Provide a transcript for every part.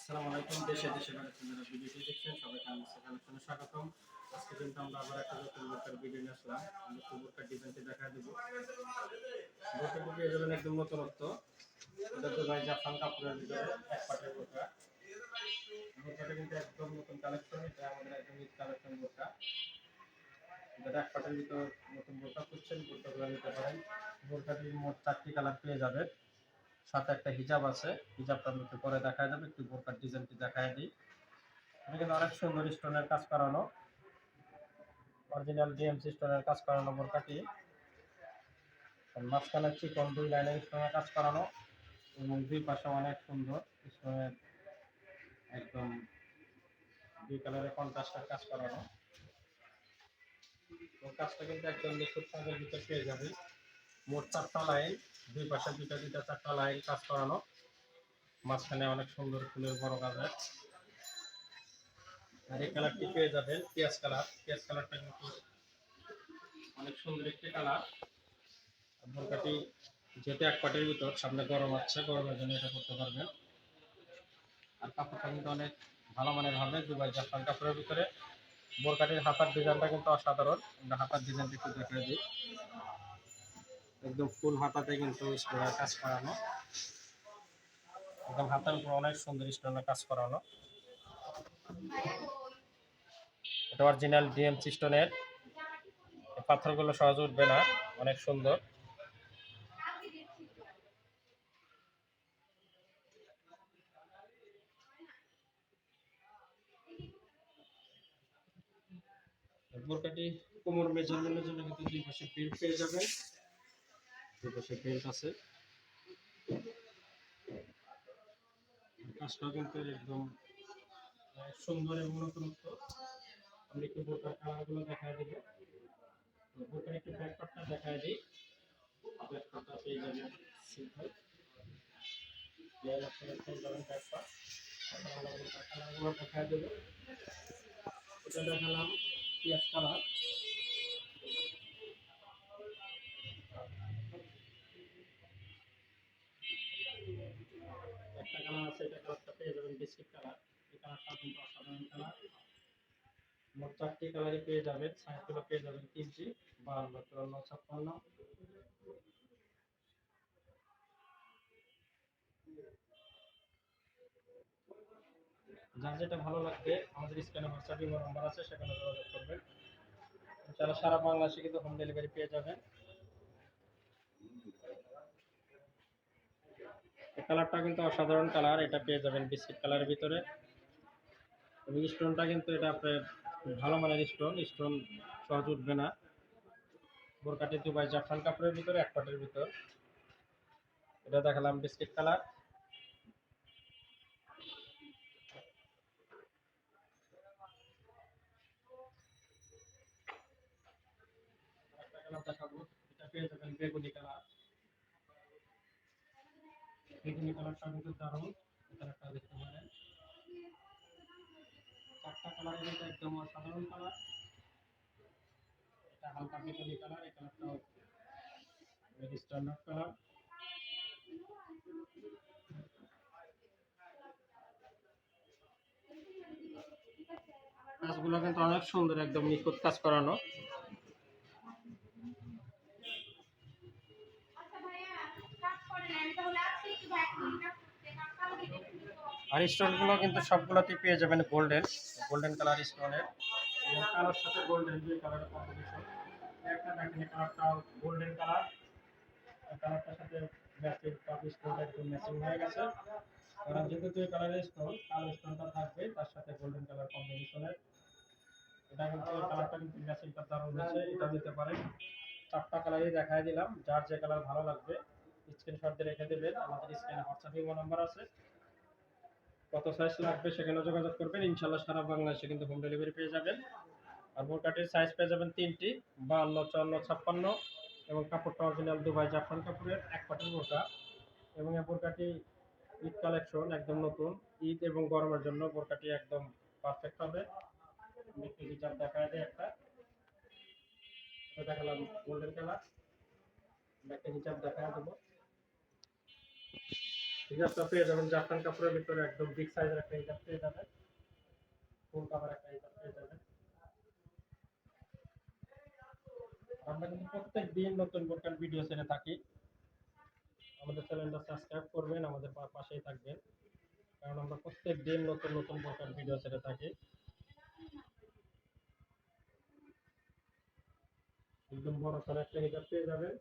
আসসালামু আলাইকুম। দেশে বাইরে থেকে যারা ভিডিওটি দেখছেন সবাইকে আমার কালেকশনে স্বাগতম। আজকে কিন্তু আমরা আবার একটা নতুন বোরকার ভিডিও নিয়ে আসলাম। আমরা তো বোরকার ডিজাইনটি দেখায় দেবো। বোরকাটি পেয়ে যাবেন একদম নতুনত্ব। এটা তো ভাই জাফরান কাপড়ের ভিতরে এক পাটের বোরকা। বোরকাটা কিন্তু একদম নতুন কালেকশন। এটা আমাদের একদম ঈদ কালেকশন বোরকা। এটা এক পাটের ভিতর নতুন বোরকা খুঁজছেন, বোরকাগুলো নিতে পারেন। বোরকাটির মোট 4টি কালার পেয়ে যাবেন। সাথে একটা হিজাব আছে। হিজাবটা আমি একটু পরে দেখায় দেবো। একটু বোরকার ডিজাইনটি দেখায় দিই। এটা কিন্তু অনেক সুন্দর স্টোনের কাজ করানো, অরিজিনাল ডিএমসি স্টোনের কাজ করানো বোরকাটি। মাঝখানে চিকন 2 লাইনের স্টোনের কাজ করানো এবং দুই পাশে অনেক সুন্দর স্টোনের একদম 2 কালারের কন্ট্রাস্টের কাজ করানো। তো কাজটা কিন্তু একদম নিখুঁত কাজের ভিতর পেয়ে যাবে। মোট 4টা লাইন, দুই পাশে দুইটা 4টা লাইন কাজ করানো, মাঝখানে অনেক সুন্দর ফুলের বড় কাজের। আর এই কালারটি পেয়ে যাবেন পেঁয়াজ কালার। পেঁয়াজ কালারটা কিন্তু অনেক সুন্দর একটি কালার। বোরকাটি যেহেতু এক পাটের ভিতর, সামনে গরম আছে, গরমের জন্য এটা করতে পারবেন। আর কাপড়টা কিন্তু অনেক ভালো মানের হবে, দুবাই জাফরান কাপড়ের ভিতরে। বোরকাটির হাতার ডিজাইনটা কিন্তু অসাধারণ। আমরা হাতার ডিজাইনটা একটু দেখিয়ে দিই। একদম ফুল হাতাতে কিন্তু স্টোনের কাজ করানো, একদম হাতার উপর অনেক সুন্দর স্টোনের কাজ করানো। এটা অরিজিনাল ডিএমসি স্টোনের, পাথরগুলো সহজে উঠবে না, অনেক সুন্দর। বোরকাটি কোমর মেজারমেন্টের জন্য কিন্তু দুই পাশে বেল্ট পেয়ে যাবেন। দুই পাশে বেল্ট আছে। কাজটাও কিন্তু একদম সুন্দর এবং নতুনত্ব। আমি একটু বোরকার কালারগুলো দেখায় দেবো। বোরকার একটু ব্যাক পার্টটা দেখায় দিই। ব্যাক পার্টটা পেয়ে যাবেন সিম্পল, পেয়ে যাবেন ব্যাক পার্ট। আমরা বোরকার কালারগুলো দেখায় দেবো। এটা দেখালাম পেঁয়াজ কালার। একটা কালার আছে, এটা কালারটা পেয়ে যাবেন বিস্কিট কালার। এই কালারটা কিন্তু অসাধারণ কালার। মোট 4টি কালারই পেয়ে যাবেন। সাইজগুলো পেয়ে যাবেন 3টি, 52, 54, 56। যার যেটা ভালো লাগবে আমাদের স্ক্রিনে হোয়াটসঅ্যাপ নাম্বার আছে, সেখানে যোগাযোগ করবেন। যারা সারা বাংলাদেশে কিন্তু হোম ডেলিভারি পেয়ে যাবেন। এই কালারটা কিন্তু অসাধারণ কালার। এটা পেয়ে যাবেন বিস্কিট কালারের ভিতরে। এবং স্টোনটা কিন্তু এটা আপনার ভালো মানের স্টোন, স্টোন সহজ উঠবে না। বোরকাটি দুবাই জাফরান কাপড়ের ভিতরে এক পাটের ভিতর। এটা দেখালাম বিস্কিট কালার। একটা কালার দেখাবো, এটা পেয়ে যাবেন বেগুনি কালার। বেগুনি কালারটা কিন্তু দারুণ, এই কালারটা দেখতে পারেন। 4টা কালারের মধ্যে একদম অসাধারণ কালার। এটা হালকা বেগুনি কালার, এই কালারটাও স্ট্যান্ডার্ড কালার। কাজগুলো কিন্তু অনেক সুন্দর, একদম নিখুঁত কাজ করানো। আর স্টোনগুলো কিন্তু সবগুলোতেই পেয়ে যাবেন গোল্ডেন, গোল্ডেন কালার স্টোনের এবং কালোর সাথে গোল্ডেন দুই কালারের কম্বিনেশন। একটা দেখেন কালারটাও গোল্ডেন কালার, কালারটার সাথে ম্যাচিং কাপ স্টোনটা একদম ম্যাচিং হয়ে গেছে। কারণ যেহেতু দুই কালারের স্টোন, কালো স্টোনটা থাকবে তার সাথে গোল্ডেন কালার কম্বিনেশনের। এটা কিন্তু কালারটা কিন্তু ম্যাচিংটা দারুণ হয়েছে, এটা নিতে পারেন। 4টা কালারই দেখাই দিলাম, যার যে কালার ভালো লাগবে স্ক্রিনশট দিয়ে রেখে দেবেন। আমাদের স্ক্রিনে হোয়াটসঅ্যাপ নাম্বার আছে, কত সাইজ লাগবে সেখানে যোগাযোগ করবেন। ইনশাআল্লাহ সারা বাংলাদেশে কিন্তু হোম ডেলিভারি পেয়ে যাবেন। আর বোরকাটির সাইজ পেয়ে যাবেন 3টি, 52, 54, 56। এবং কাপড়টা অরিজিনাল দুবাই জাফরান কাপড়ের এক পাটের বোরকা। এবং এই বোরকাটি ঈদ কালেকশন, একদম নতুন। ঈদ এবং গরমের জন্য বোরকাটি একদম পারফেক্ট হবে। একটু হিজাব দেখায় দেয় একটা, এটা দেখালাম গোল্ডেন কালার। একটা হিজাব দেখায় দেবো। হিজাবটা পেয়ে যাবেন জাফরান কাপড়ের ভিতরে, একদম বিগ সাইজের একটা হিজাব পেয়ে যাবেন, ফুল কাভার একটা হিজাব পেয়ে যাবেন। আমরা কিন্তু প্রত্যেক দিন নতুন বোরকার ভিডিও ছেড়ে থাকি। আমাদের চ্যানেলটা সাবস্ক্রাইব করবেন, আমাদের পাশেই থাকবেন, কারণ আমরা প্রত্যেক দিন নতুন নতুন বোরকার ভিডিও ছেড়ে থাকি। একদম বড় সড়ো একটা হিজাব পেয়ে যাবেন।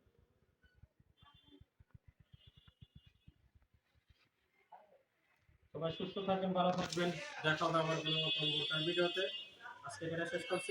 সবাই সুস্থ থাকবেন, ভালো থাকবেন। দেখা হবে আমার কোনো নতুন বোরকার ভিডিওতে। আজকে এখানে শেষ করছি।